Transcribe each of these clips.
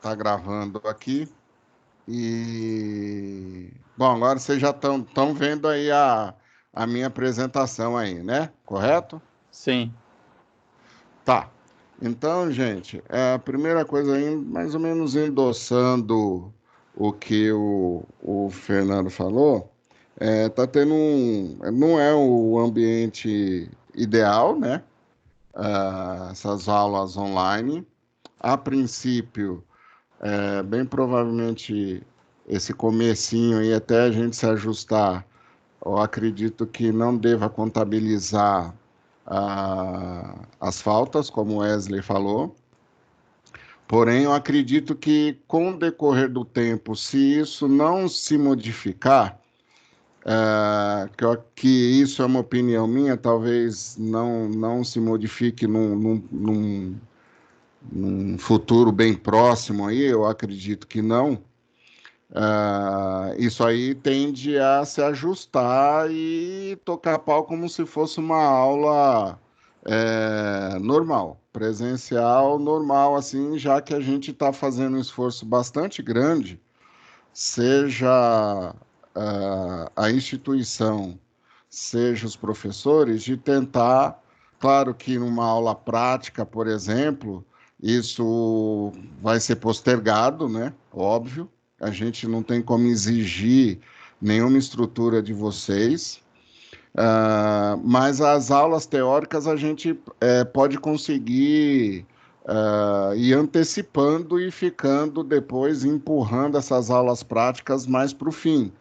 tá gravando aqui. E bom, agora vocês já estão vendo aí a minha apresentação aí, né? Correto? Sim. Tá. Então, gente, a primeira coisa aí, mais ou menos endossando o que o Fernando falou, tá tendo não é o ambiente ideal, né? Essas aulas online. A princípio, bem provavelmente esse comecinho aí até a gente se ajustar, eu acredito que não deva contabilizar as faltas, como o Wesley falou. Porém, eu acredito que com o decorrer do tempo, se isso não se modificar, que isso é uma opinião minha, talvez não se modifique num futuro bem próximo aí, eu acredito que não. Isso aí tende a se ajustar e tocar pau como se fosse uma aula normal, presencial, normal, assim, já que a gente está fazendo um esforço bastante grande, seja a instituição, seja os professores, de tentar, claro que numa aula prática, por exemplo, isso vai ser postergado, né? Óbvio, a gente não tem como exigir nenhuma estrutura de vocês, mas as aulas teóricas a gente pode conseguir ir antecipando e ficando depois empurrando essas aulas práticas mais para o fim.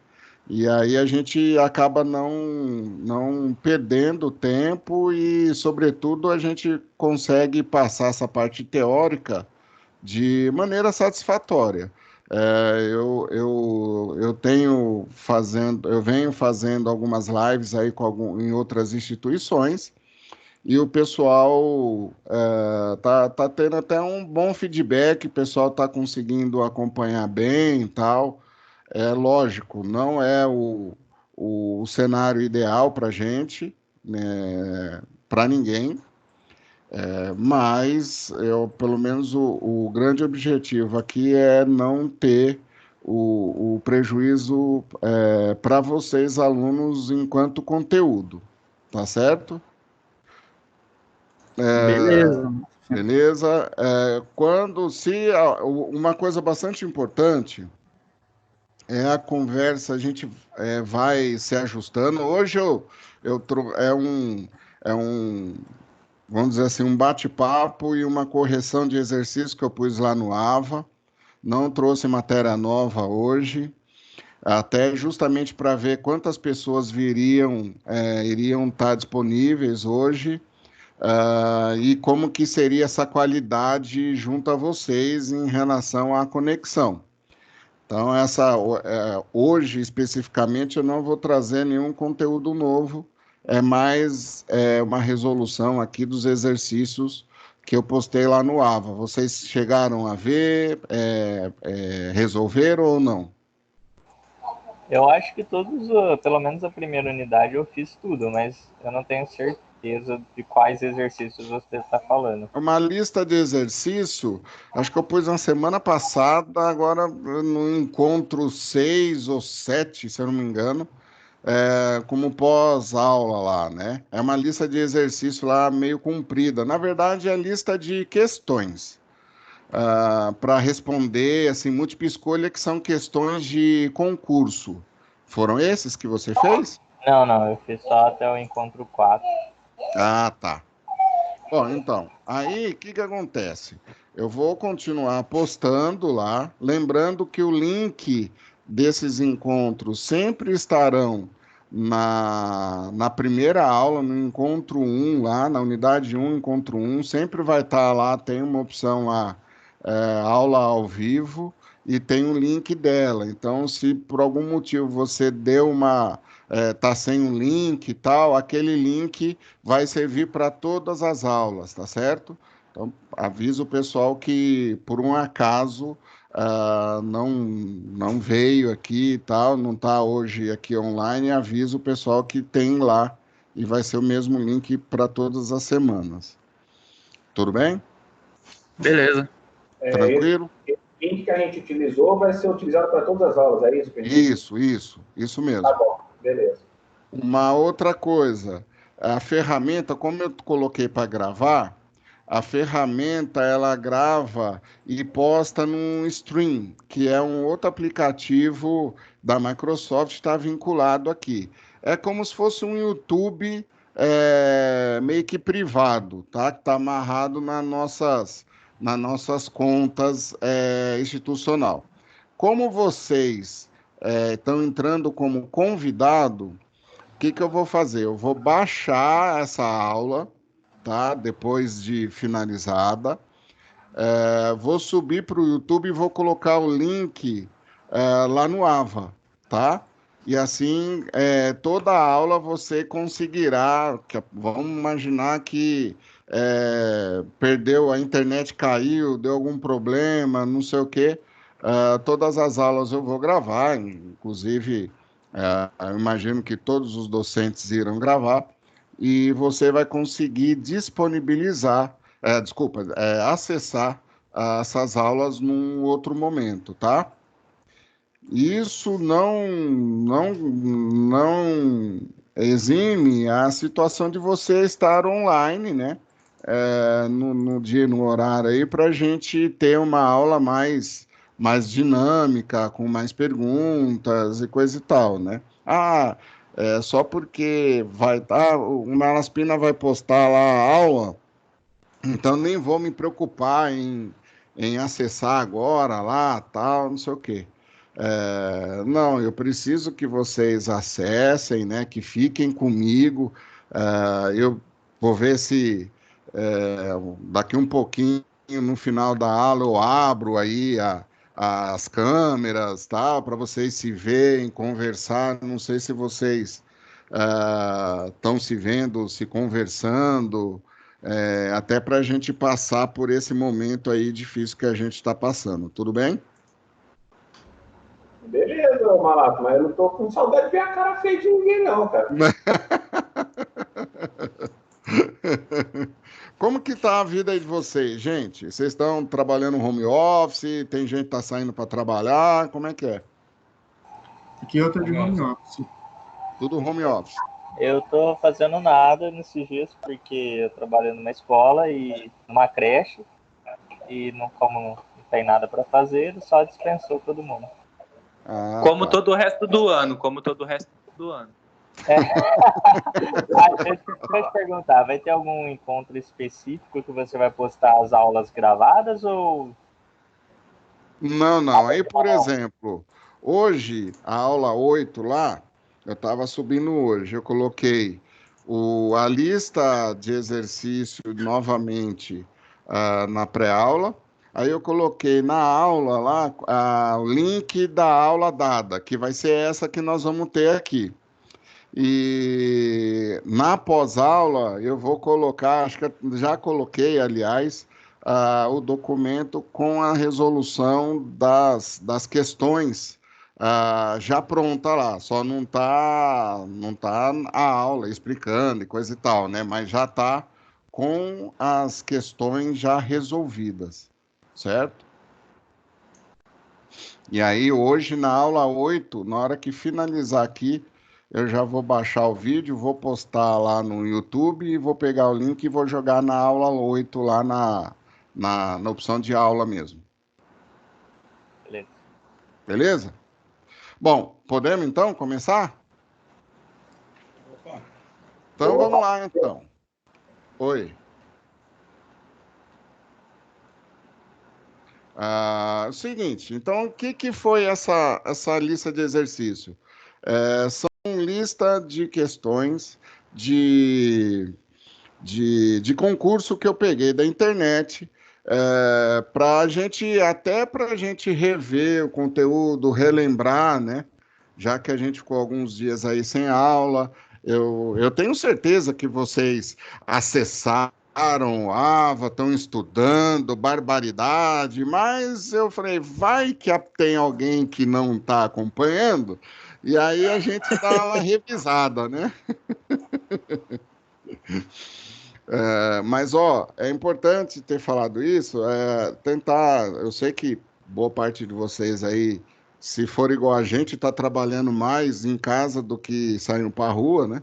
E aí a gente acaba não perdendo tempo e, sobretudo, a gente consegue passar essa parte teórica de maneira satisfatória. Eu venho fazendo algumas lives aí em outras instituições e o pessoal tá tendo até um bom feedback, o pessoal está conseguindo acompanhar bem e tal. É lógico, não é o cenário ideal para a gente, né, para ninguém, mas pelo menos o grande objetivo aqui é não ter o prejuízo para vocês, alunos, enquanto conteúdo, tá certo? Beleza. Beleza? Uma coisa bastante importante é a conversa, a gente vai se ajustando. Hoje é um, vamos dizer assim, um bate-papo e uma correção de exercício que eu pus lá no AVA. Não trouxe matéria nova hoje, até justamente para ver quantas pessoas iriam estar disponíveis hoje, e como que seria essa qualidade junto a vocês em relação à conexão. Então, hoje especificamente eu não vou trazer nenhum conteúdo novo, é mais uma resolução aqui dos exercícios que eu postei lá no AVA. Vocês chegaram a ver, resolveram ou não? Eu acho que todos, pelo menos a primeira unidade, eu fiz tudo, mas eu não tenho certeza de quais exercícios você está falando. Uma lista de exercício, acho que eu pus na semana passada, agora no encontro 6 ou 7, se eu não me engano, como pós-aula lá, né? É uma lista de exercício lá meio comprida. Na verdade, é lista de questões para responder, assim, múltipla escolha, que são questões de concurso. Foram esses que você fez? Não, não, eu fiz só até o encontro 4. Ah, tá. Bom, então, aí o que que acontece? Eu vou continuar postando lá, lembrando que o link desses encontros sempre estarão na primeira aula, no encontro um lá, na unidade um encontro um sempre vai estar lá, tem uma opção lá, aula ao vivo, e tem um link dela. Então, se por algum motivo você tá sem um link e tal, aquele link vai servir para todas as aulas, tá certo? Então, aviso o pessoal que, por um acaso, não veio aqui e tal, não está hoje aqui online, aviso o pessoal que tem lá e vai ser o mesmo link para todas as semanas. Tudo bem? Beleza. Tranquilo? link que a gente utilizou vai ser utilizado para todas as aulas, é isso? Isso mesmo. Tá bom, beleza. Uma outra coisa, a ferramenta, como eu coloquei para gravar, a ferramenta ela grava e posta num Stream, que é um outro aplicativo da Microsoft, está vinculado aqui. É como se fosse um YouTube meio que privado, tá? Que está amarrado nas nossas contas institucional. Como vocês estão entrando como convidado, o que que eu vou fazer? Eu vou baixar essa aula, tá? Depois de finalizada. Vou subir para o YouTube e vou colocar o link lá no AVA, tá? E assim, toda a aula você conseguirá. Vamos imaginar que perdeu, a internet caiu, deu algum problema, não sei o quê. Todas as aulas eu vou gravar, inclusive, eu imagino que todos os docentes irão gravar, e você vai conseguir disponibilizar, acessar essas aulas num outro momento, tá? Isso não exime a situação de você estar online, né? No dia, no horário aí, para a gente ter uma aula mais dinâmica, com mais perguntas e coisa e tal, né? Só porque o Malaspina vai postar lá a aula, então nem vou me preocupar em acessar agora lá, tal, não sei o quê. Não, eu preciso que vocês acessem, né? Que fiquem comigo. Eu vou ver se daqui um pouquinho, no final da aula, eu abro aí as câmeras, tá? Para vocês se verem, conversar. Não sei se vocês estão se vendo, se conversando, até para a gente passar por esse momento aí difícil que a gente está passando. Tudo bem? Beleza, Malato, mas eu não tô com saudade de ver a cara feia de ninguém, não, cara. Como que tá a vida aí de vocês, gente? Vocês estão trabalhando home office? Tem gente que tá saindo para trabalhar? Como é que é? Aqui eu tô de home office. Tudo home office. Eu tô fazendo nada nesses dias porque eu trabalho numa escola e numa creche e como não tem nada para fazer, só dispensou todo mundo. Como todo o resto do ano, Deixa eu te perguntar, vai ter algum encontro específico que você vai postar as aulas gravadas ou... Não. Aí, por exemplo, hoje, a aula 8 lá, eu estava subindo hoje, eu coloquei a lista de exercício novamente na pré-aula, aí eu coloquei na aula lá o link da aula dada, que vai ser essa que nós vamos ter aqui. E na pós-aula eu vou colocar, acho que eu já coloquei, aliás, o documento com a resolução das questões já pronta lá. Só não tá a aula explicando e coisa e tal, né? Mas já está com as questões já resolvidas, certo? E aí hoje na aula 8, na hora que finalizar aqui, eu já vou baixar o vídeo, vou postar lá no YouTube e vou pegar o link e vou jogar na aula 8 lá na opção de aula mesmo. Beleza. Beleza? Bom, podemos então começar? Então vamos lá então. Oi. Seguinte, então o que foi essa lista de exercício? São lista de questões de concurso que eu peguei da internet, para a gente, até para a gente rever o conteúdo, relembrar, né? Já que a gente ficou alguns dias aí sem aula, eu tenho certeza que vocês acessaram o AVA, estão estudando, barbaridade, mas eu falei, vai que tem alguém que não está acompanhando, e aí a gente dá uma revisada, né? Mas, ó, é importante ter falado isso, tentar, eu sei que boa parte de vocês aí, se for igual a gente, está trabalhando mais em casa do que saindo para a rua, né?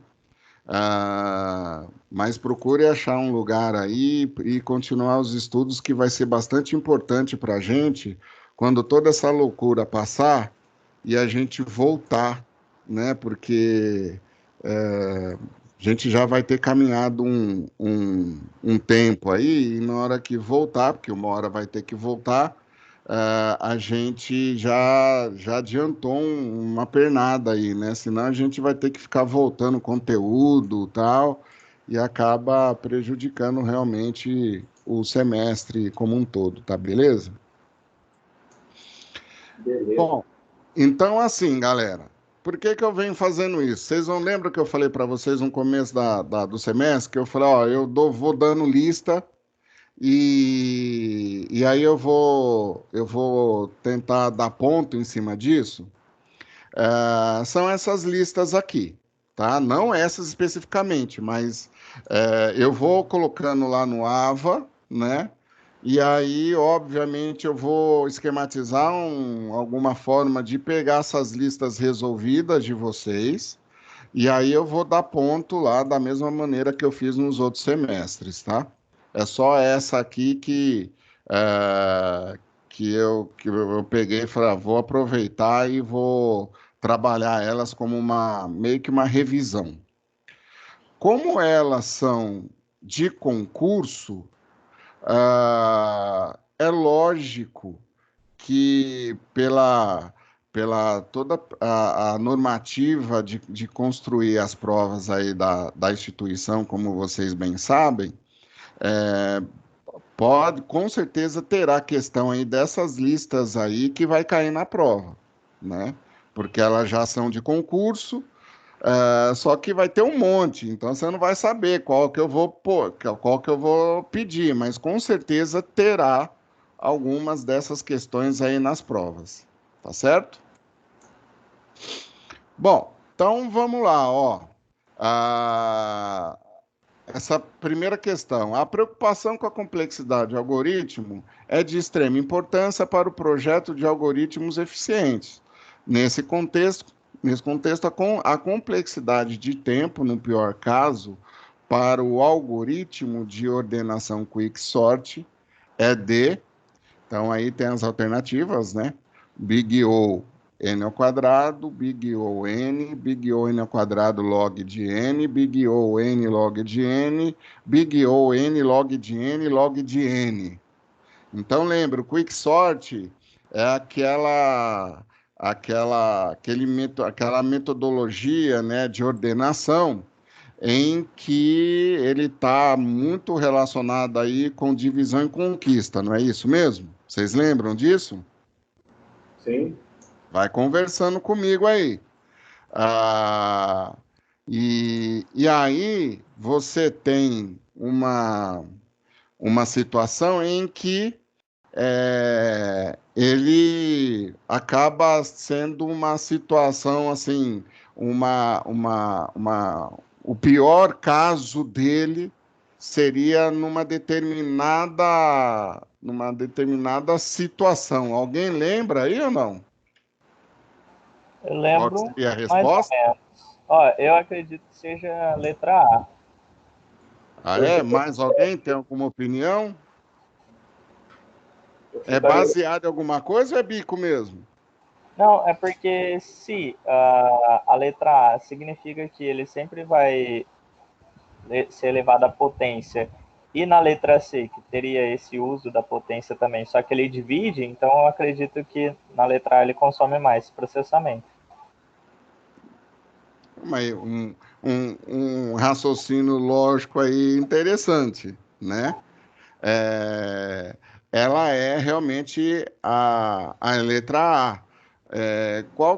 Mas procure achar um lugar aí e continuar os estudos, que vai ser bastante importante para a gente quando toda essa loucura passar e a gente voltar, né? Porque a gente já vai ter caminhado um tempo aí, e na hora que voltar, porque uma hora vai ter que voltar, a gente já adiantou uma pernada aí, né? Senão a gente vai ter que ficar voltando conteúdo e tal, e acaba prejudicando realmente o semestre como um todo, tá beleza? Beleza. Bom, então assim, galera, por que que eu venho fazendo isso? Vocês não lembram que eu falei para vocês no começo do semestre, que eu falei, ó, vou dando lista. E aí eu vou tentar dar ponto em cima disso. São essas listas aqui, tá? Não essas especificamente, mas eu vou colocando lá no AVA, né? E aí, obviamente, eu vou esquematizar alguma forma de pegar essas listas resolvidas de vocês, e aí eu vou dar ponto lá da mesma maneira que eu fiz nos outros semestres, tá? É só essa aqui que eu peguei e falei, vou aproveitar e vou trabalhar elas como meio que uma revisão. Como elas são de concurso, é lógico que pela toda a normativa de construir as provas aí da instituição, como vocês bem sabem, é, com certeza terá questão aí dessas listas aí que vai cair na prova, né? Porque elas já são de concurso, só que vai ter um monte, então você não vai saber qual que eu vou pôr, qual que eu vou pedir, mas com certeza terá algumas dessas questões aí nas provas, tá certo? Bom, então vamos lá, ó. Ah, Essa primeira questão, a preocupação com a complexidade do algoritmo é de extrema importância para o projeto de algoritmos eficientes. Nesse contexto, a complexidade de tempo, no pior caso, para o algoritmo de ordenação quicksort é de. Então, aí tem as alternativas, né? Big O n ao quadrado, Big O n, Big O n ao quadrado log de n, Big O n log de n, Big O n log de n, log de n. Então, lembra, o quicksort é aquela metodologia, né, de ordenação em que ele está muito relacionado aí com divisão e conquista, não é isso mesmo? Vocês lembram disso? Sim. Vai conversando comigo aí. Ah, e aí você tem uma situação em que ele acaba sendo uma situação assim, o pior caso dele seria numa determinada situação. Alguém lembra aí ou não? Eu Qual que lembro seria a mais ou resposta? menos. Ó, eu acredito que seja a letra A. Mais alguém tem alguma opinião? É Ficaria- baseado em alguma coisa ou é bico mesmo? Não, é porque se a letra A significa que ele sempre vai ser elevado à potência, e na letra C, que teria esse uso da potência também, só que ele divide, então eu acredito que na letra A ele consome mais processamento. Mas um raciocínio lógico aí interessante, né? É, ela é realmente a letra A.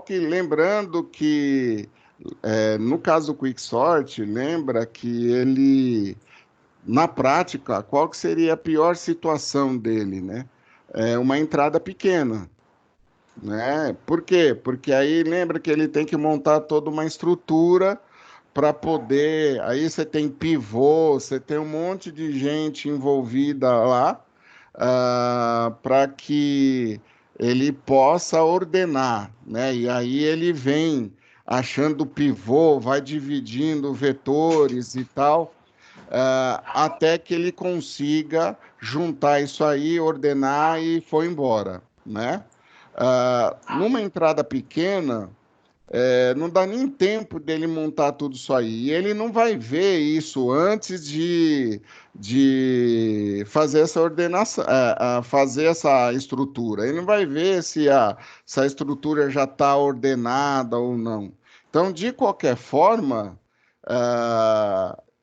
Lembrando que, no caso do Quicksort, lembra que ele, na prática, qual que seria a pior situação dele, né? É uma entrada pequena, né? Por quê? Porque aí lembra que ele tem que montar toda uma estrutura para poder. Aí você tem pivô, você tem um monte de gente envolvida lá, para que ele possa ordenar, né? E aí ele vem achando o pivô, vai dividindo vetores e tal, até que ele consiga juntar isso aí, ordenar e foi embora, né? Numa entrada pequena, não dá nem tempo dele montar tudo isso aí. E ele não vai ver isso antes de fazer essa ordenação, fazer essa estrutura. Ele não vai ver se a estrutura já está ordenada ou não. Então, de qualquer forma,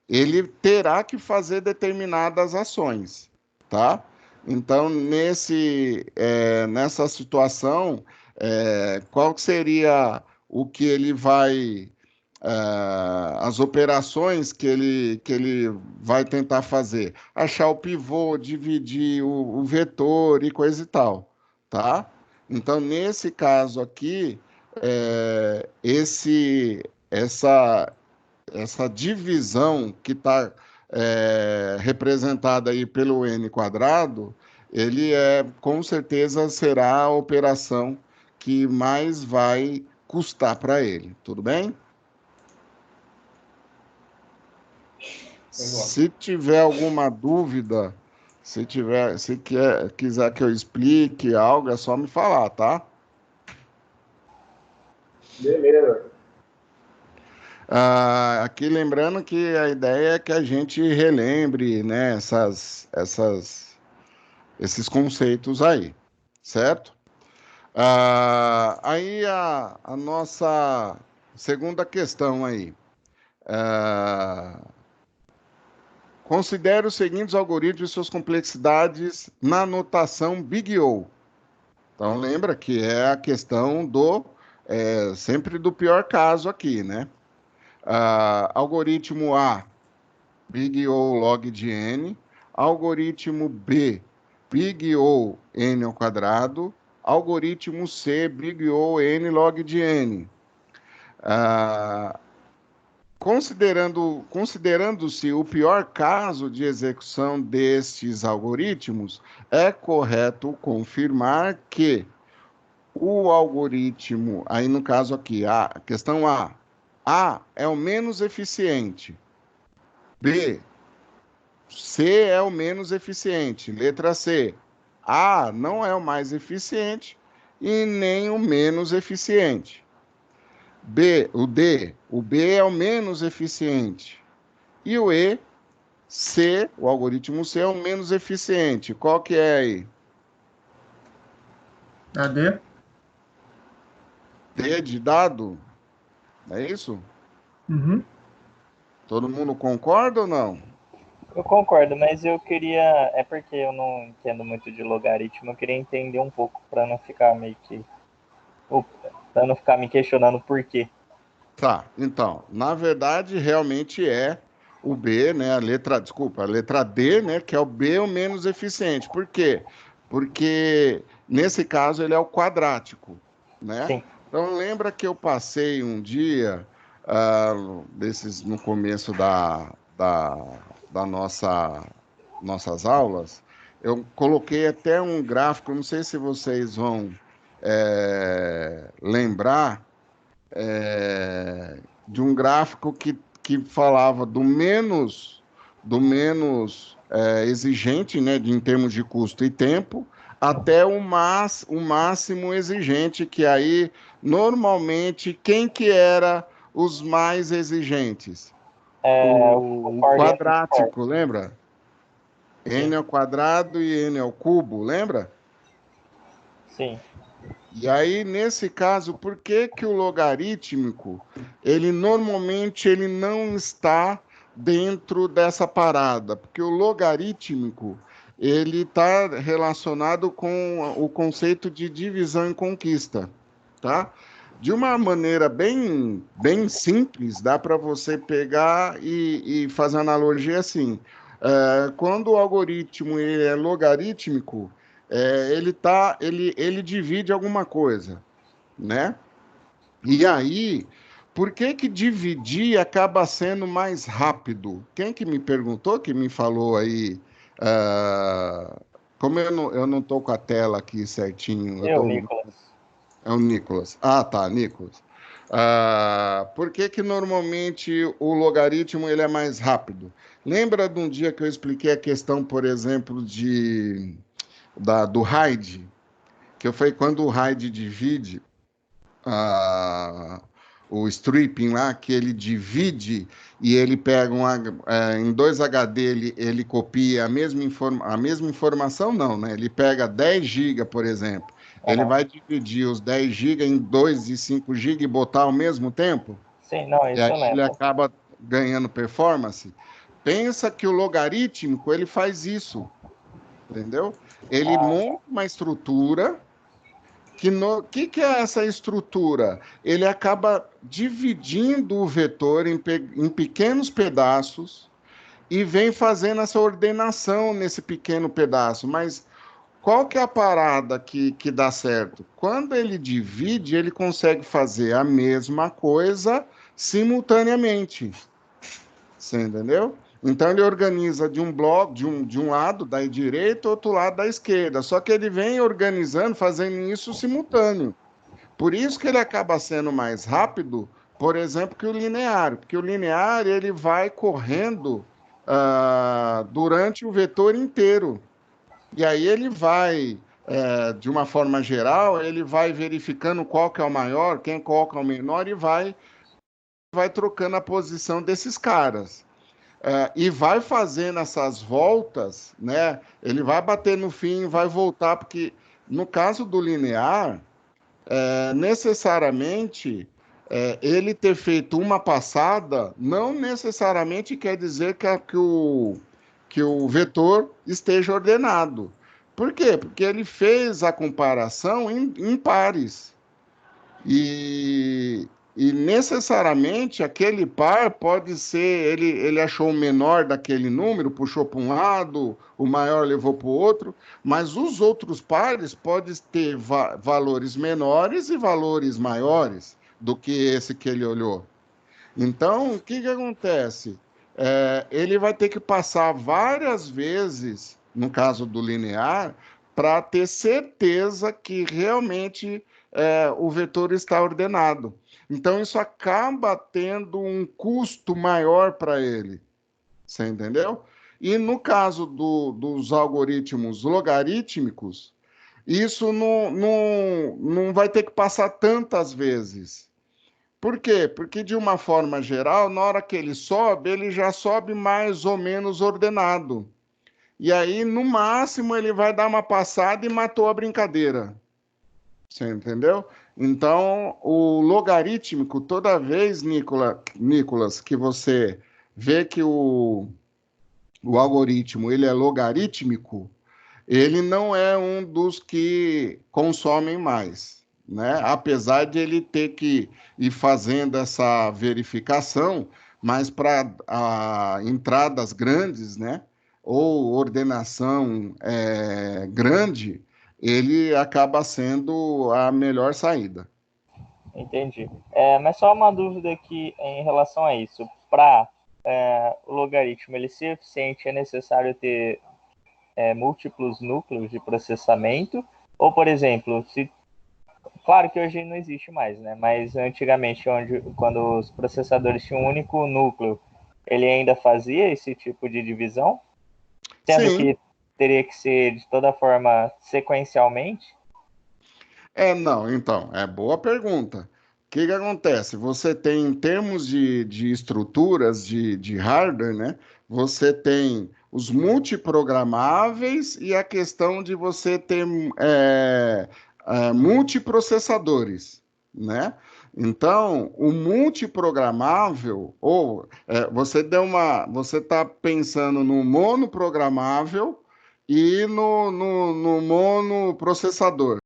ele terá que fazer determinadas ações, tá? Então, nessa situação, qual que seria o que ele vai, as operações que ele vai tentar fazer? Achar o pivô, dividir o vetor e coisa e tal, tá? Então, nesse caso aqui, essa divisão que está representada aí pelo n quadrado, ele com certeza será a operação que mais vai custar para ele, tudo bem? Se tiver alguma dúvida, se quiser que eu explique algo, é só me falar, tá? Beleza. Aqui lembrando que a ideia é que a gente relembre, né, esses conceitos aí, certo? Aí a nossa segunda questão aí. Considere os seguintes algoritmos e suas complexidades na notação Big O. Então, lembra que é a questão sempre do pior caso aqui, né? Algoritmo A, Big O log de N. Algoritmo B, Big O N ao quadrado. Algoritmo C, Big O N log de N. Considerando-se o pior caso de execução destes algoritmos, é correto confirmar que o algoritmo, aí no caso aqui, a questão A é o menos eficiente. B, C é o menos eficiente. Letra C, A não é o mais eficiente e nem o menos eficiente. O B é o menos eficiente. E o o algoritmo C é o menos eficiente. Qual que é aí? A D? D de dado? É isso? Uhum. Todo mundo concorda ou não? Eu concordo, mas eu queria. É porque eu não entendo muito de logaritmo, eu queria entender um pouco para não ficar meio que. Para não ficar me questionando por quê. Tá, então, na verdade, realmente é o B, né? A letra D, né? Que é o B o menos eficiente. Por quê? Porque nesse caso ele é o quadrático, né? Sim. Então lembra que eu passei um dia no começo da nossas aulas, eu coloquei até um gráfico, não sei se vocês vão lembrar de um gráfico que falava do menos exigente, né, em termos de custo e tempo, até o máximo exigente, que aí, normalmente, quem que era os mais exigentes? O quadrático, lembra? N ao quadrado e N ao cubo, lembra? Sim. E aí, nesse caso, por que que o logarítmico, ele normalmente ele não está dentro dessa parada? Porque o logarítmico, ele está relacionado com o conceito de divisão e conquista, tá? De uma maneira bem simples, dá para você pegar e fazer uma analogia assim. Quando o algoritmo ele é logarítmico, ele divide alguma coisa, né? E aí, por que que dividir acaba sendo mais rápido? Quem que me perguntou, que me falou aí, Como eu não estou com a tela aqui certinho. Nicolas. É o Nicolas. Ah, tá, Nicolas. Por que que normalmente o logaritmo ele é mais rápido? Lembra de um dia que eu expliquei a questão, por exemplo, do RAID? Que foi quando o RAID divide o stripping lá, que ele divide e ele pega em 2 HD, ele copia a mesma informação, não, né? Ele pega 10 GB, por exemplo. Ele vai dividir os 10 GB em 2 e 5 GB e botar ao mesmo tempo? Sim, não, isso E aí eu lembro. ele acaba ganhando performance. Pensa que o logarítmico, ele faz isso, entendeu? Ele monta uma estrutura que é essa estrutura? Ele acaba dividindo o vetor em pequenos pedaços e vem fazendo essa ordenação nesse pequeno pedaço. Mas qual que é a parada que dá certo? Quando ele divide, ele consegue fazer a mesma coisa simultaneamente. Você entendeu? Então ele organiza de um bloco, de um lado da direita, outro lado da esquerda. Só que ele vem organizando, fazendo isso simultâneo. Por isso que ele acaba sendo mais rápido, por exemplo, que o linear, porque o linear ele vai correndo durante o vetor inteiro. E aí ele vai, de uma forma geral, ele vai verificando qual que é o maior, qual que é o menor e vai trocando a posição desses caras. E vai fazendo essas voltas, né? Ele vai bater no fim, vai voltar, porque no caso do linear, necessariamente ele ter feito uma passada não necessariamente quer dizer que o vetor esteja ordenado. Por quê? Porque ele fez a comparação em pares. E necessariamente aquele par pode ser, ele achou o menor daquele número, puxou para um lado, o maior levou para o outro, mas os outros pares podem ter valores menores e valores maiores do que esse que ele olhou. Então, o que acontece? Ele vai ter que passar várias vezes, no caso do linear, para ter certeza que realmente o vetor está ordenado. Então, isso acaba tendo um custo maior para ele. Você entendeu? E no caso dos algoritmos logarítmicos, isso não vai ter que passar tantas vezes. Por quê? Porque, de uma forma geral, na hora que ele já sobe mais ou menos ordenado. E aí, no máximo, ele vai dar uma passada e matou a brincadeira. Você entendeu? Então, o logarítmico, toda vez, Nicolas, que você vê que o algoritmo ele é logarítmico, ele não é um dos que consomem mais, né? Apesar de ele ter que ir fazendo essa verificação, mas para entradas grandes, né? Ou ordenação grande, ele acaba sendo a melhor saída. Entendi. Mas só uma dúvida aqui em relação a isso. Para o logaritmo ele ser eficiente, é necessário ter múltiplos núcleos de processamento? Ou, por exemplo, claro que hoje não existe mais, né? Mas antigamente, quando os processadores tinham um único núcleo, ele ainda fazia esse tipo de divisão? Sendo Sim. que teria que ser, de toda forma, sequencialmente? Não, então, boa pergunta. O que acontece? Você tem, em termos de estruturas de hardware, né? Você tem os multiprogramáveis e a questão de você ter multiprocessadores, né? Então, o multiprogramável, você está pensando no monoprogramável e no monoprocessador.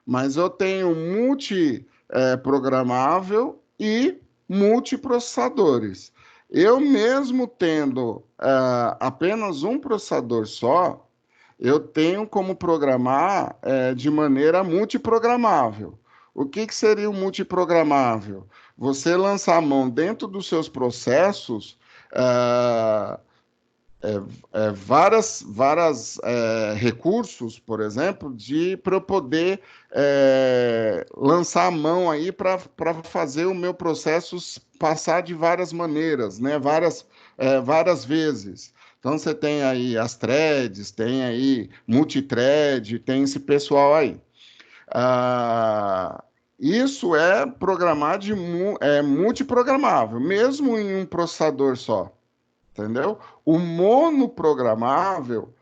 Mas eu tenho multiprogramável e multiprocessadores. Eu mesmo tendo apenas um processador só, eu tenho como programar de maneira multiprogramável. O que seria o multiprogramável? Você lançar a mão dentro dos seus processos várias recursos, por exemplo, para eu poder lançar a mão aí para fazer o meu processo passar de várias maneiras, né? Várias vezes. Então, você tem aí as threads, tem aí multithread, tem esse pessoal aí. Isso é programar multiprogramável, mesmo em um processador só. Entendeu? O monoprogramável,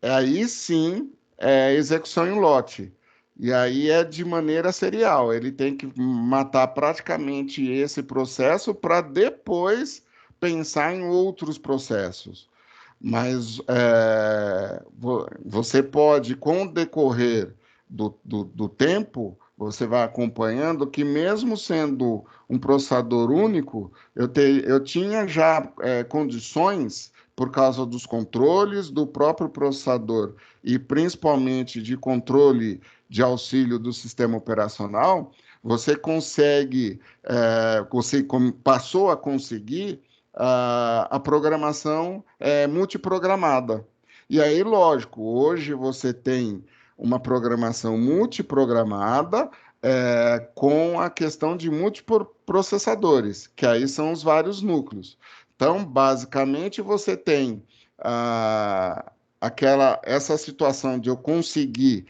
aí sim é execução em lote. E aí é de maneira serial. Ele tem que matar praticamente esse processo para depois pensar em outros processos. Mas você pode, com o decorrer do tempo, você vai acompanhando que, mesmo sendo um processador único, eu tinha já condições, por causa dos controles do próprio processador e principalmente de controle de auxílio do sistema operacional, você passou a conseguir a programação multiprogramada. E aí, lógico, hoje você tem uma programação multiprogramada com a questão de multiprocessadores, que aí são os vários núcleos. Então, basicamente, você tem essa situação de eu conseguir,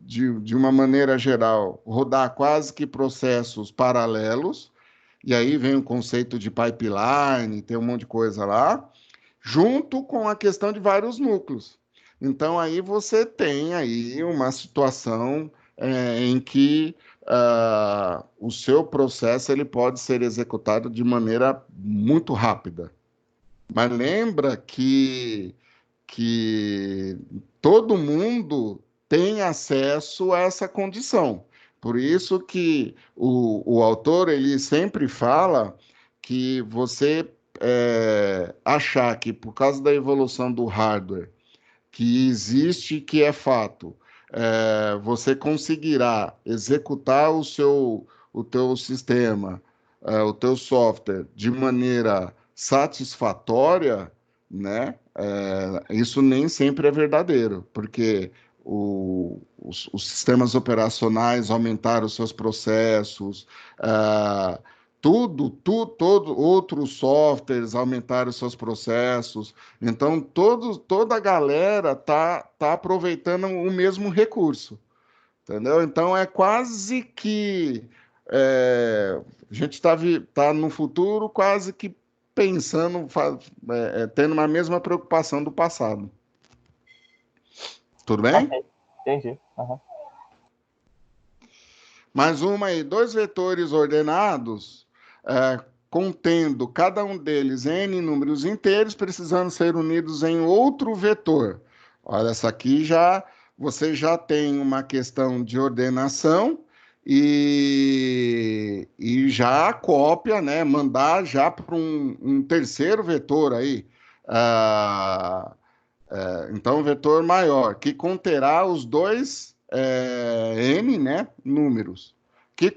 de uma maneira geral, rodar quase que processos paralelos, e aí vem o conceito de pipeline, tem um monte de coisa lá, junto com a questão de vários núcleos. Então, aí você tem aí uma situação em que o seu processo ele pode ser executado de maneira muito rápida. Mas lembra que todo mundo tem acesso a essa condição. Por isso que o autor ele sempre fala que você achar que, por causa da evolução do hardware, que existe, que é fato, você conseguirá executar o teu sistema, o teu software de maneira satisfatória, né? Isso nem sempre é verdadeiro, porque os sistemas operacionais aumentaram os seus processos, todo outros softwares aumentaram os seus processos. Então, toda a galera tá aproveitando o mesmo recurso, entendeu? Então, é quase que a gente tá no futuro quase que pensando, tendo uma mesma preocupação do passado. Tudo bem? Ok, entendi. Uhum. Mais uma aí, dois vetores ordenados, contendo cada um deles n números inteiros, precisando ser unidos em outro vetor. Olha, essa aqui você já tem uma questão de ordenação e já a cópia, né? Mandar já para um terceiro vetor aí. Então, um vetor maior, que conterá os dois n, né, números, que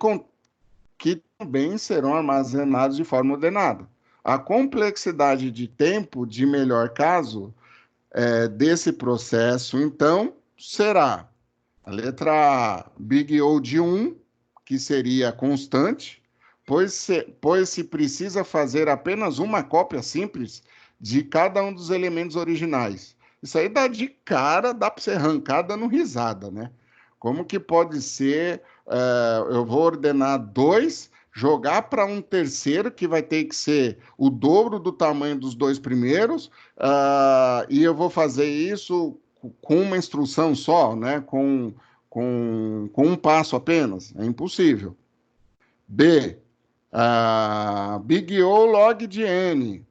também serão armazenados de forma ordenada. A complexidade de tempo, de melhor caso, desse processo, então, será a letra A, big O de 1, que seria constante, pois se precisa fazer apenas uma cópia simples de cada um dos elementos originais. Isso aí dá de cara, dá para você arrancar dando risada, né? Como que pode ser, eu vou ordenar 2, jogar para um terceiro, que vai ter que ser o dobro do tamanho dos 2 primeiros, e eu vou fazer isso com uma instrução só, né? Com um passo apenas. É impossível. B. Big O log de N,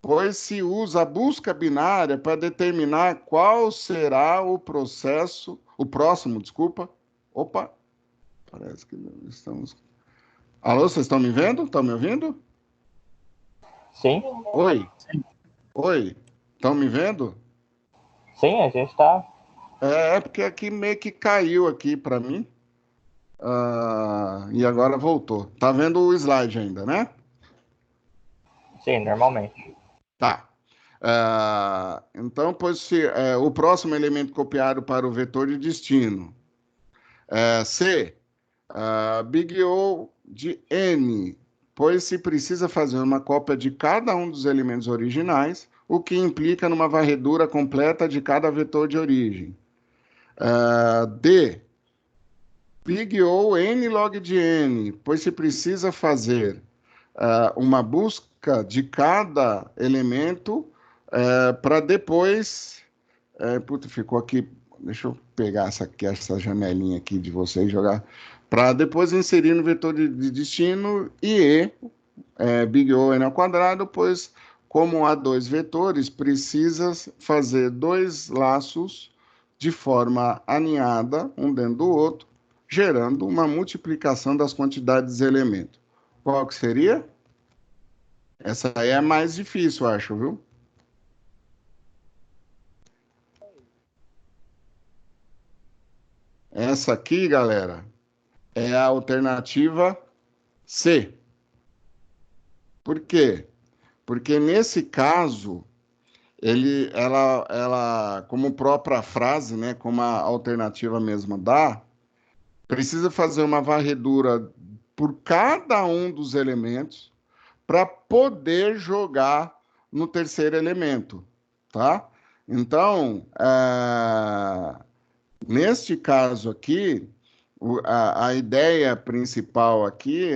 pois se usa a busca binária para determinar qual será o próximo, desculpa. Opa, parece que estamos... Alô, vocês estão me vendo? Estão me ouvindo? Sim. Oi. Oi. Estão me vendo? Sim, a gente está. Porque aqui meio que caiu aqui para mim. E agora voltou. Tá vendo o slide ainda, né? Sim, normalmente. Tá. Então, pois se o próximo elemento copiado para o vetor de destino. C, big O de N, pois se precisa fazer uma cópia de cada um dos elementos originais, o que implica numa varredura completa de cada vetor de origem. D, big O N log de N, pois se precisa fazer uma busca de cada elemento para depois... ficou aqui... Deixa eu pegar essa janelinha aqui de vocês e jogar. Para depois inserir no vetor de destino e big O n ao quadrado, pois como há dois vetores, precisa fazer dois laços de forma aninhada, um dentro do outro, gerando uma multiplicação das quantidades de elementos. Qual que seria? Essa aí é mais difícil, acho, viu? Essa aqui, galera, é a alternativa C. Por quê? Porque nesse caso, ela, como própria frase, né, como a alternativa mesma dá, precisa fazer uma varredura por cada um dos elementos para poder jogar no terceiro elemento, tá? Então, neste caso aqui, a ideia principal aqui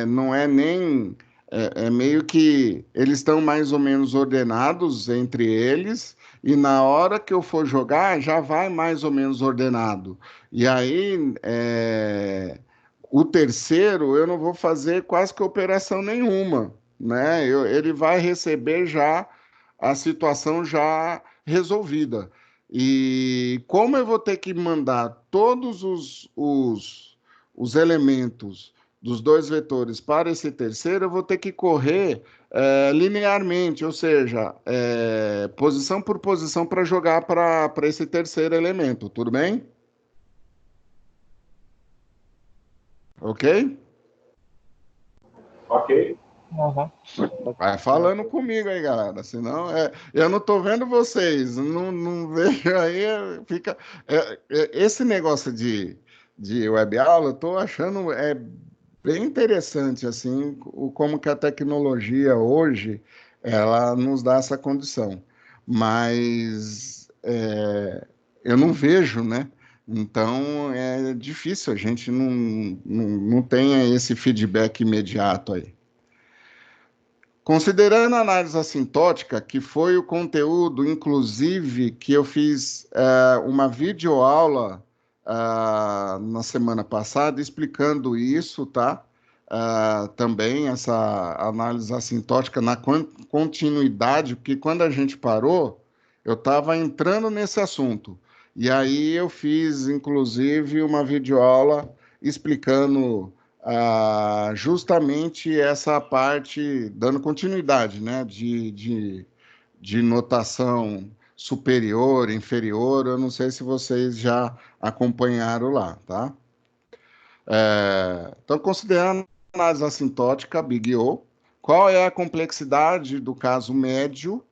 não é nem... É meio que eles estão mais ou menos ordenados entre eles, e na hora que eu for jogar, já vai mais ou menos ordenado. E aí, o terceiro, eu não vou fazer quase que operação nenhuma, né? Ele vai receber já a situação já resolvida. E como eu vou ter que mandar todos os elementos dos dois vetores para esse terceiro, eu vou ter que correr linearmente, ou seja, posição por posição para jogar para esse terceiro elemento, tudo bem? Ok? Ok. Uhum. Vai falando comigo aí, galera, senão eu não estou vendo vocês, não vejo aí, fica... esse negócio de web aula, eu estou achando bem interessante, assim, como que a tecnologia hoje, ela nos dá essa condição, mas eu não vejo, né? Então é difícil, a gente não tem esse feedback imediato aí. Considerando a análise assintótica, que foi o conteúdo, inclusive, que eu fiz uma videoaula na semana passada explicando isso, tá? Também essa análise assintótica na continuidade, porque quando a gente parou, eu estava entrando nesse assunto. E aí eu fiz, inclusive, uma videoaula explicando justamente essa parte, dando continuidade, né, de notação superior, inferior, eu não sei se vocês já acompanharam lá, tá? Então, considerando a análise assintótica, Big O, qual é a complexidade do caso médio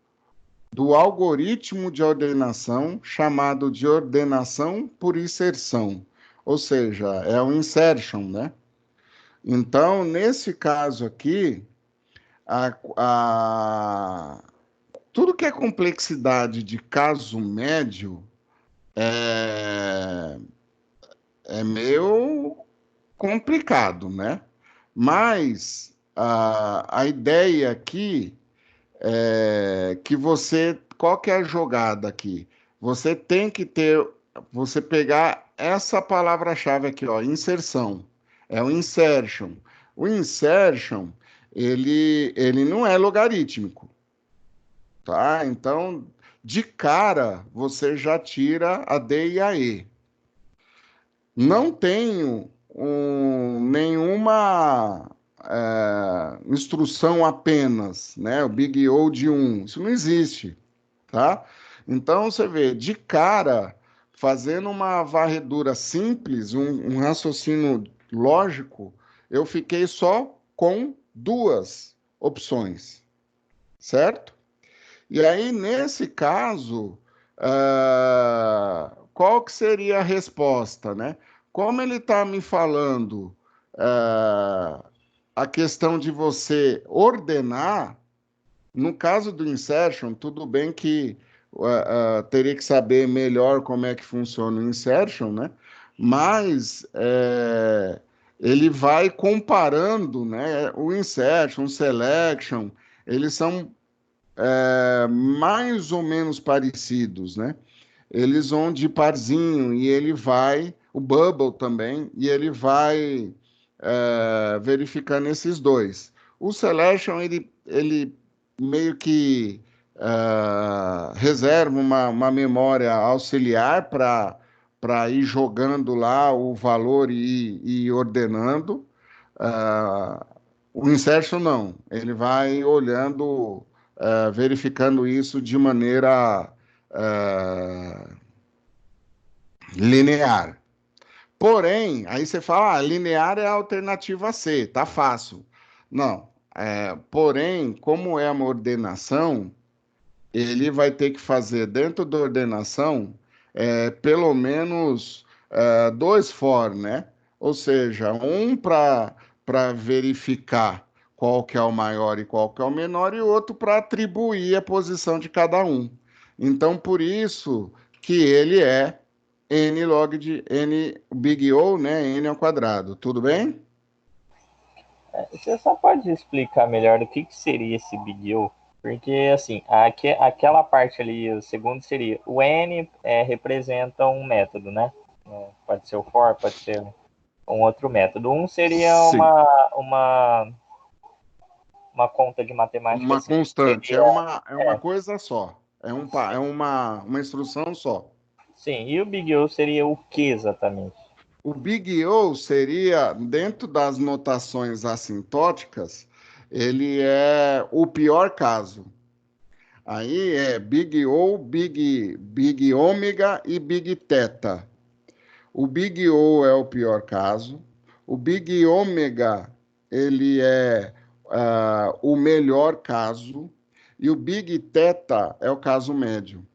do algoritmo de ordenação chamado de ordenação por inserção? Ou seja, é o insertion, né? Então, nesse caso aqui, tudo que é complexidade de caso médio é meio complicado, né? Mas a ideia aqui é que qual que é a jogada aqui? Você tem que você pegar essa palavra-chave aqui, ó, inserção. É o insertion. O insertion, ele não é logarítmico, tá? Então, de cara, você já tira a D e a E. Não tenho nenhuma instrução apenas, né? O Big O de 1. Isso não existe, tá? Então, você vê, de cara, fazendo uma varredura simples, um raciocínio lógico, eu fiquei só com duas opções, certo? E aí, nesse caso, qual que seria a resposta, né? Como ele está me falando a questão de você ordenar, no caso do insertion, tudo bem que teria que saber melhor como é que funciona o insertion, né? Mas ele vai comparando, né? O insertion, o selection, eles são mais ou menos parecidos, né? Eles vão de parzinho e ele vai, o bubble também, e ele vai verificando esses dois. O selection, ele meio que reserva uma memória auxiliar para ir jogando lá o valor e ir ordenando. O insertion não, ele vai olhando, verificando isso de maneira linear. Porém, aí você fala, linear é a alternativa C, tá fácil. Não, porém, como é uma ordenação, ele vai ter que fazer dentro da ordenação pelo menos dois for, né? Ou seja, um para verificar qual que é o maior e qual que é o menor, e outro para atribuir a posição de cada um. Então, por isso que ele é n log de n, big O, né? N ao quadrado. Tudo bem? Você só pode explicar melhor o que seria esse Big O? Porque, assim, aquela parte ali, o segundo seria, o N representa um método, né? Pode ser o for, pode ser um outro método. Um seria Sim. uma conta de matemática. Uma Assim, constante, seria, é uma coisa só. É uma instrução só. sim, e o Big O seria o que exatamente? O Big O seria, dentro das notações assintóticas, ele é o pior caso. Aí é Big O, Big Ômega e Big Teta. O Big O é o pior caso. O Big Ômega, ele é o melhor caso. E o Big Teta é o caso médio.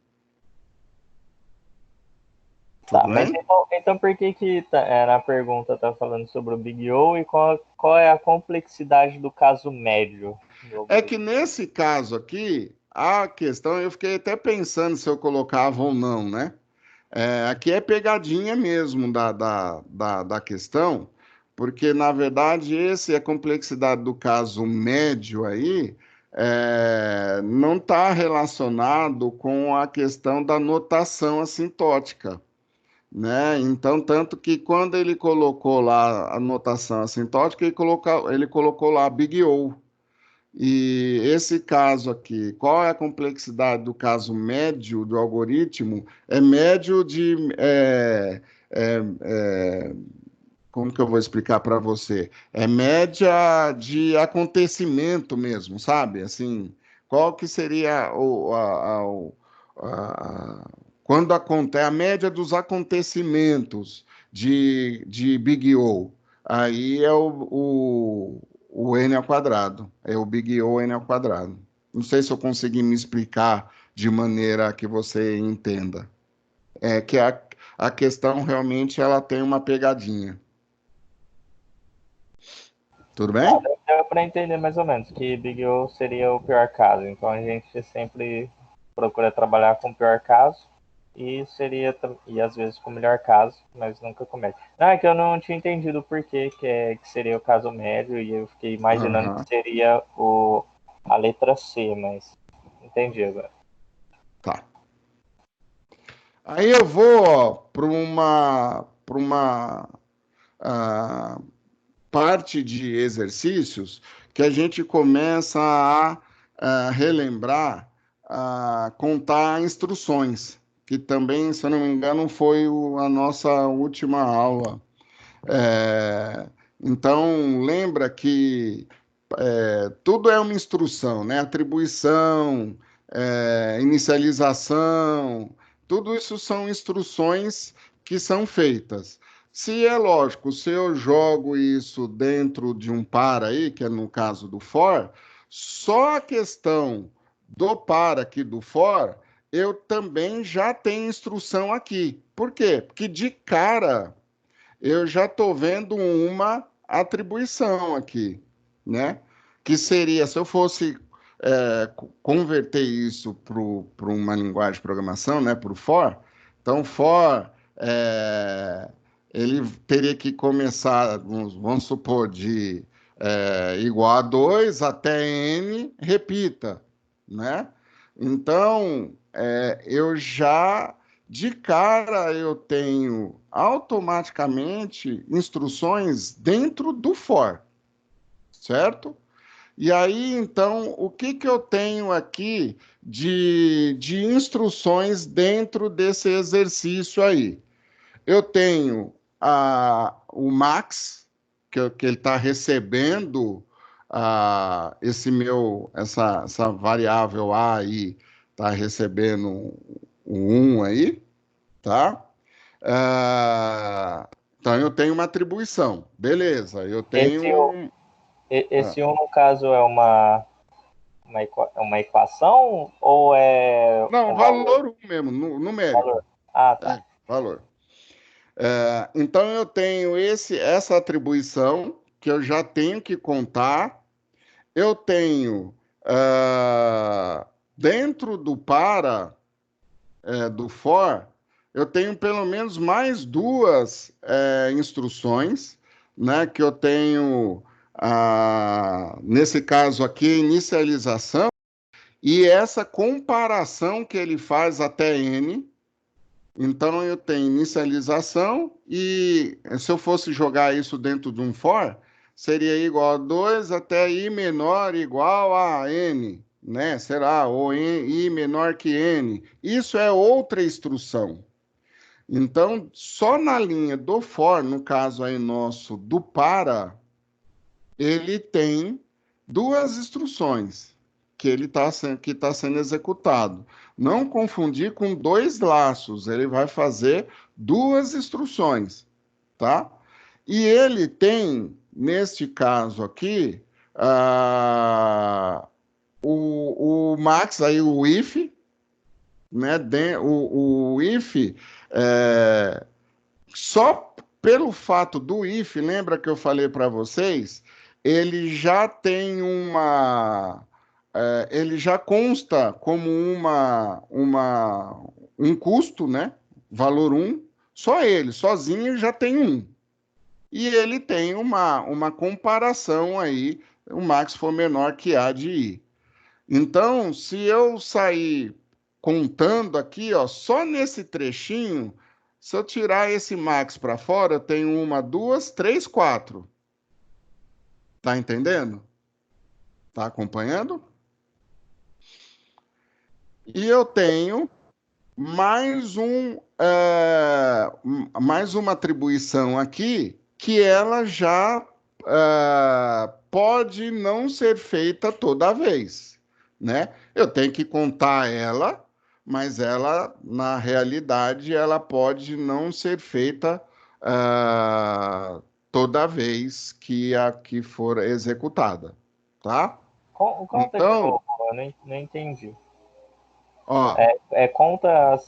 Tá, Tudo mas bem? então por que na pergunta tá falando sobre o Big O e qual é a complexidade do caso médio do É que algoritmo? nesse caso aqui, a questão, eu fiquei até pensando se eu colocava ou não, né? Aqui é pegadinha mesmo da questão, porque, na verdade, esse é a complexidade do caso médio aí, não está relacionado com a questão da notação assintótica, né? Então, tanto que quando ele colocou lá a notação assintótica, ele colocou lá Big O. E esse caso aqui, qual é a complexidade do caso médio do algoritmo? É médio de. Como que eu vou explicar para você? É média de acontecimento mesmo, sabe? Assim, qual que seria quando acontece a média dos acontecimentos de Big O? Aí é o N ao quadrado, é o Big O N ao quadrado. Não sei se eu consegui me explicar de maneira que você entenda. É que a questão realmente ela tem uma pegadinha. Tudo bem? Deu para entender mais ou menos que Big O seria o pior caso. Então a gente sempre procura trabalhar com o pior caso e às vezes com o melhor caso, mas nunca com o médio. Não, é que eu não tinha entendido o porquê que seria o caso médio e eu fiquei imaginando que Aham, seria a letra C, mas entendi agora. tá. Aí eu vou para uma ah, parte de exercícios que a gente começa a relembrar, a contar instruções, que também, se eu não me engano, foi a nossa última aula. É, então, lembra que tudo é uma instrução, né? Atribuição, inicialização, tudo isso são instruções que são feitas. Se é lógico, se eu jogo isso dentro de um par aí, que é no caso do for, só a questão do para aqui do for, eu também já tenho instrução aqui. Por quê? Porque de cara eu já estou vendo uma atribuição aqui, né? Que seria, se eu fosse converter isso para uma linguagem de programação, né? Para o for, então for ele teria que começar, vamos supor, de igual a 2 até n, repita, né? Então, eu já, de cara, eu tenho automaticamente instruções dentro do for, certo? E aí, então, o que que eu tenho aqui de instruções dentro desse exercício aí? Eu tenho o max, que ele está recebendo essa variável A aí, está recebendo o 1 aí, tá? Então, eu tenho uma atribuição. Beleza, eu tenho... Esse 1, no caso, é uma equação ou é Não, um valor 1 mesmo, numérico. valor? Ah, tá. Valor. Então, eu tenho essa atribuição que eu já tenho que contar. Eu tenho, dentro do para, do for, eu tenho pelo menos mais duas instruções, né? Que eu tenho, nesse caso aqui, inicialização, e essa comparação que ele faz até n. Então, eu tenho inicialização e se eu fosse jogar isso dentro de um for, seria igual a 2 até i menor igual a n, né? Será, ou i menor que n. Isso é outra instrução. Então, só na linha do for, no caso aí nosso do para, ele tem duas instruções que ele que tá sendo executado. Não confundir com dois laços, ele vai fazer duas instruções, tá? E ele tem, neste caso aqui, o max, aí o if, né? O if, só pelo fato do if, lembra que eu falei para vocês? Ele já tem ele já consta como um custo, né? Valor 1, só ele, sozinho, já tem 1. E ele tem uma comparação aí, o max for menor que A de I. Então, se eu sair contando aqui, ó, só nesse trechinho, se eu tirar esse max para fora, eu tenho 1, 2, 3, 4. Tá entendendo? Tá acompanhando? E eu tenho mais uma atribuição aqui que ela já pode não ser feita toda vez, né? Eu tenho que contar ela, mas ela, na realidade, ela pode não ser feita toda vez que a que for executada, tá? Conta de Então, novo, eu não entendi. ó, Conta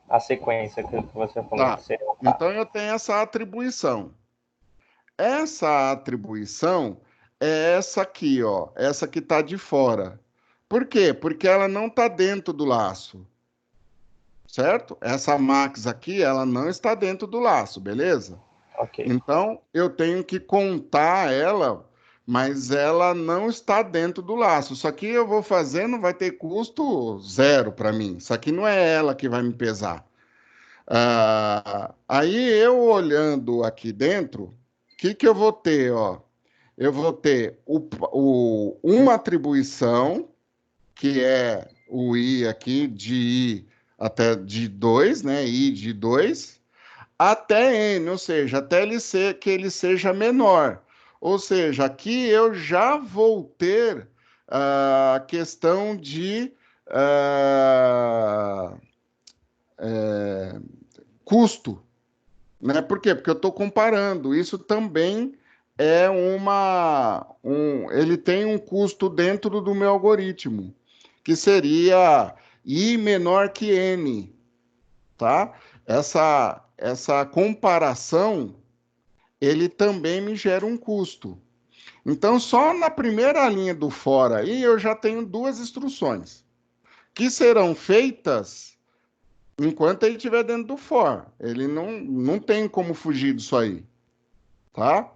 a sequência que você falou tá. que seria o par. Então eu tenho essa atribuição. Essa atribuição é essa aqui, ó, essa que está de fora. Por quê? Porque ela não está dentro do laço, certo? Essa max aqui, ela não está dentro do laço, beleza? Ok. Então, eu tenho que contar ela, mas ela não está dentro do laço. Isso aqui eu vou fazendo, vai ter custo zero para mim. Isso aqui não é ela que vai me pesar. Aí eu olhando aqui dentro, o que que eu vou ter, ó? Eu vou ter uma atribuição, que é o i aqui, de i até de 2, né? I de 2, até n, ou seja, até que ele seja menor. Ou seja, aqui eu já vou ter a questão de custo, né? Por quê? Porque eu estou comparando. Isso também ele tem um custo dentro do meu algoritmo, que seria I menor que N, tá? Essa comparação, ele também me gera um custo. Então, só na primeira linha do for aí, eu já tenho duas instruções, que serão feitas enquanto ele estiver dentro do for. Ele não tem como fugir disso aí, tá?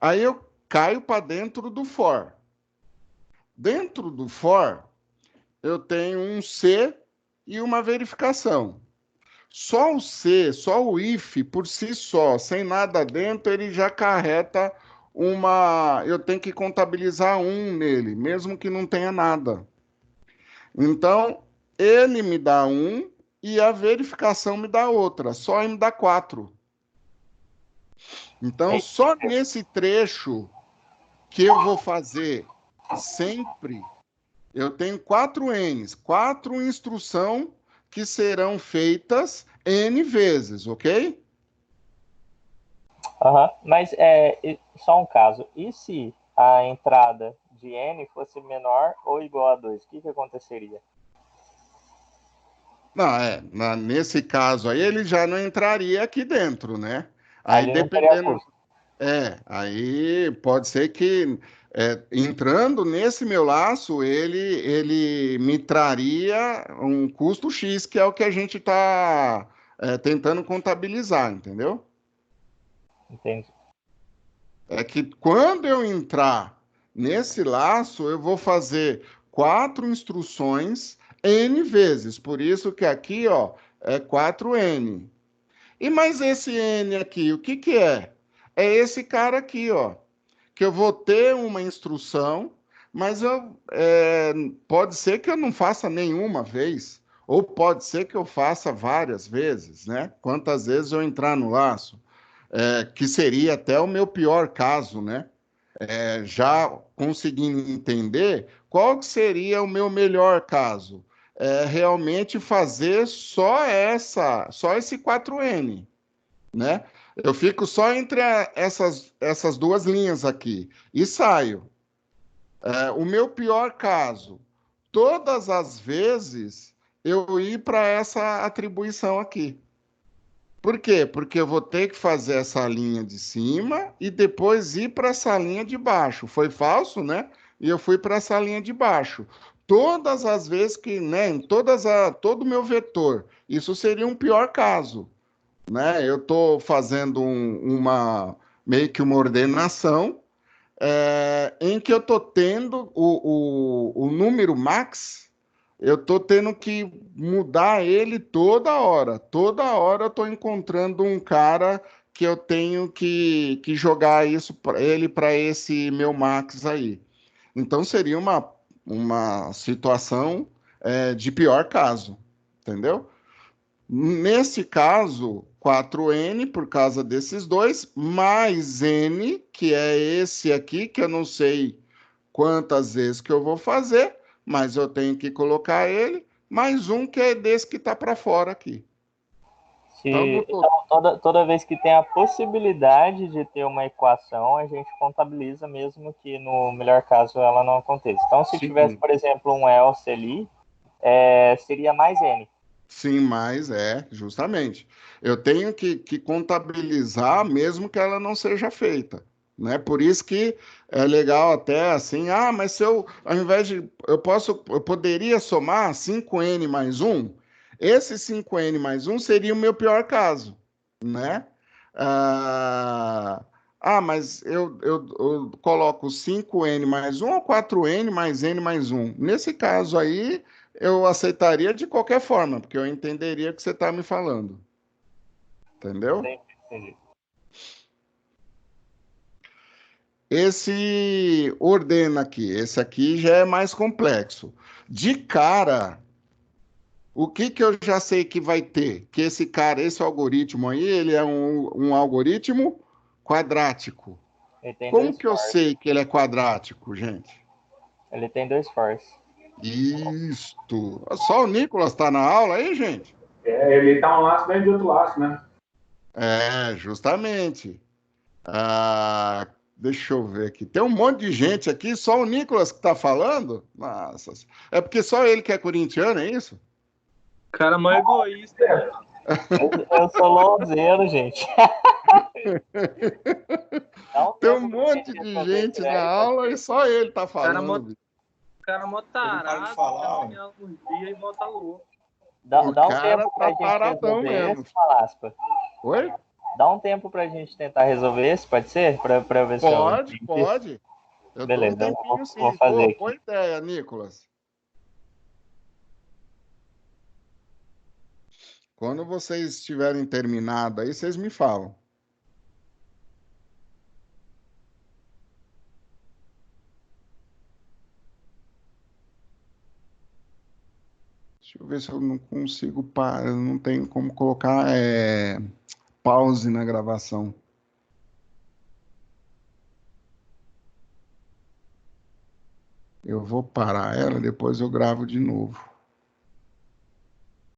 Aí eu caio para dentro do for. Dentro do for, eu tenho um se e uma verificação. Só o se, só o if, por si só, sem nada dentro, ele já acarreta eu tenho que contabilizar um nele, mesmo que não tenha nada. Então, ele me dá um e a verificação me dá outra, só ele me dá 4. Então, só nesse trecho que eu vou fazer sempre, eu tenho 4 N's, 4 instruções que serão feitas N vezes, ok? Mas só um caso. E se a entrada de N fosse menor ou igual a 2? O que aconteceria? Não, nesse caso aí, ele já não entraria aqui dentro, né? Aí Ali não teria dependendo. custo. Aí pode ser que entrando nesse meu laço, ele me traria um custo X, que é o que a gente está tentando contabilizar, entendeu? Entendi. É que quando eu entrar nesse laço, eu vou fazer 4 instruções N vezes. Por isso que aqui, ó, é 4N. E mais esse N aqui, o que que é? É esse cara aqui, ó, que eu vou ter uma instrução, mas pode ser que eu não faça nenhuma vez, ou pode ser que eu faça várias vezes, né? Quantas vezes eu entrar no laço, que seria até o meu pior caso, né? Já conseguindo entender qual que seria o meu melhor caso. Realmente fazer só esse 4N, né? Eu fico só entre essas duas linhas aqui e saio. O meu pior caso, todas as vezes eu ir para essa atribuição aqui. Por quê? Porque eu vou ter que fazer essa linha de cima e depois ir para essa linha de baixo. Foi falso, né? E eu fui para essa linha de baixo. Todas as vezes que, né, todo o meu vetor, isso seria um pior caso, né? Eu estou fazendo meio que uma ordenação em que eu estou tendo o número max, eu estou tendo que mudar ele toda hora. Toda hora eu estou encontrando um cara que eu tenho que jogar ele para esse meu max aí. Então seria uma situação de pior caso, entendeu? Nesse caso, 4N por causa desses dois, mais N, que é esse aqui, que eu não sei quantas vezes que eu vou fazer, mas eu tenho que colocar ele, mais um que é desse que está para fora aqui. Então, toda vez que tem a possibilidade de ter uma equação, a gente contabiliza mesmo que no melhor caso ela não aconteça. Então, se tivesse, por exemplo, um else ali, seria mais N. Sim, mas justamente. Eu tenho que contabilizar mesmo que ela não seja feita, né? Por isso que é legal até assim, mas se eu, ao invés de, eu poderia somar 5N mais 1, esse 5N mais 1 seria o meu pior caso, né? Mas eu coloco 5N mais 1 ou 4N mais N mais 1. Nesse caso aí, eu aceitaria de qualquer forma, porque eu entenderia o que você está me falando. Entendeu? Entendi. Esse ordena aqui, esse aqui já é mais complexo. De cara, o que eu já sei que vai ter? Que esse algoritmo aí, ele é um algoritmo quadrático. Como que eu sei que ele é quadrático, gente? Ele tem 2 fors. Isto. Só o Nicolas está na aula aí, gente? Ele está um laço dentro de outro laço, né? Justamente. Deixa eu ver aqui. Tem um monte de gente aqui, só o Nicolas que tá falando? Nossa. É porque só ele que é corintiano, é isso? Cara, mó egoísta. Né? Eu sou louzeiro, gente. Tem um monte de gente na aula e só ele tá falando. O cara mó tarado, caminha alguns dias e volta louco. Dá um tempo pra gente resolver mesmo. esse, Falaspa. Oi? Dá um tempo pra gente tentar resolver esse, pode ser? Pra eu ver se Pode. Eu Beleza, dou um tempinho, sim. vou fazer aqui. Boa ideia, Nicolas. Quando vocês estiverem terminado aí, vocês me falam. Deixa eu ver se eu não consigo parar. Eu não tenho como colocar pause na gravação. Eu vou parar ela, depois eu gravo de novo.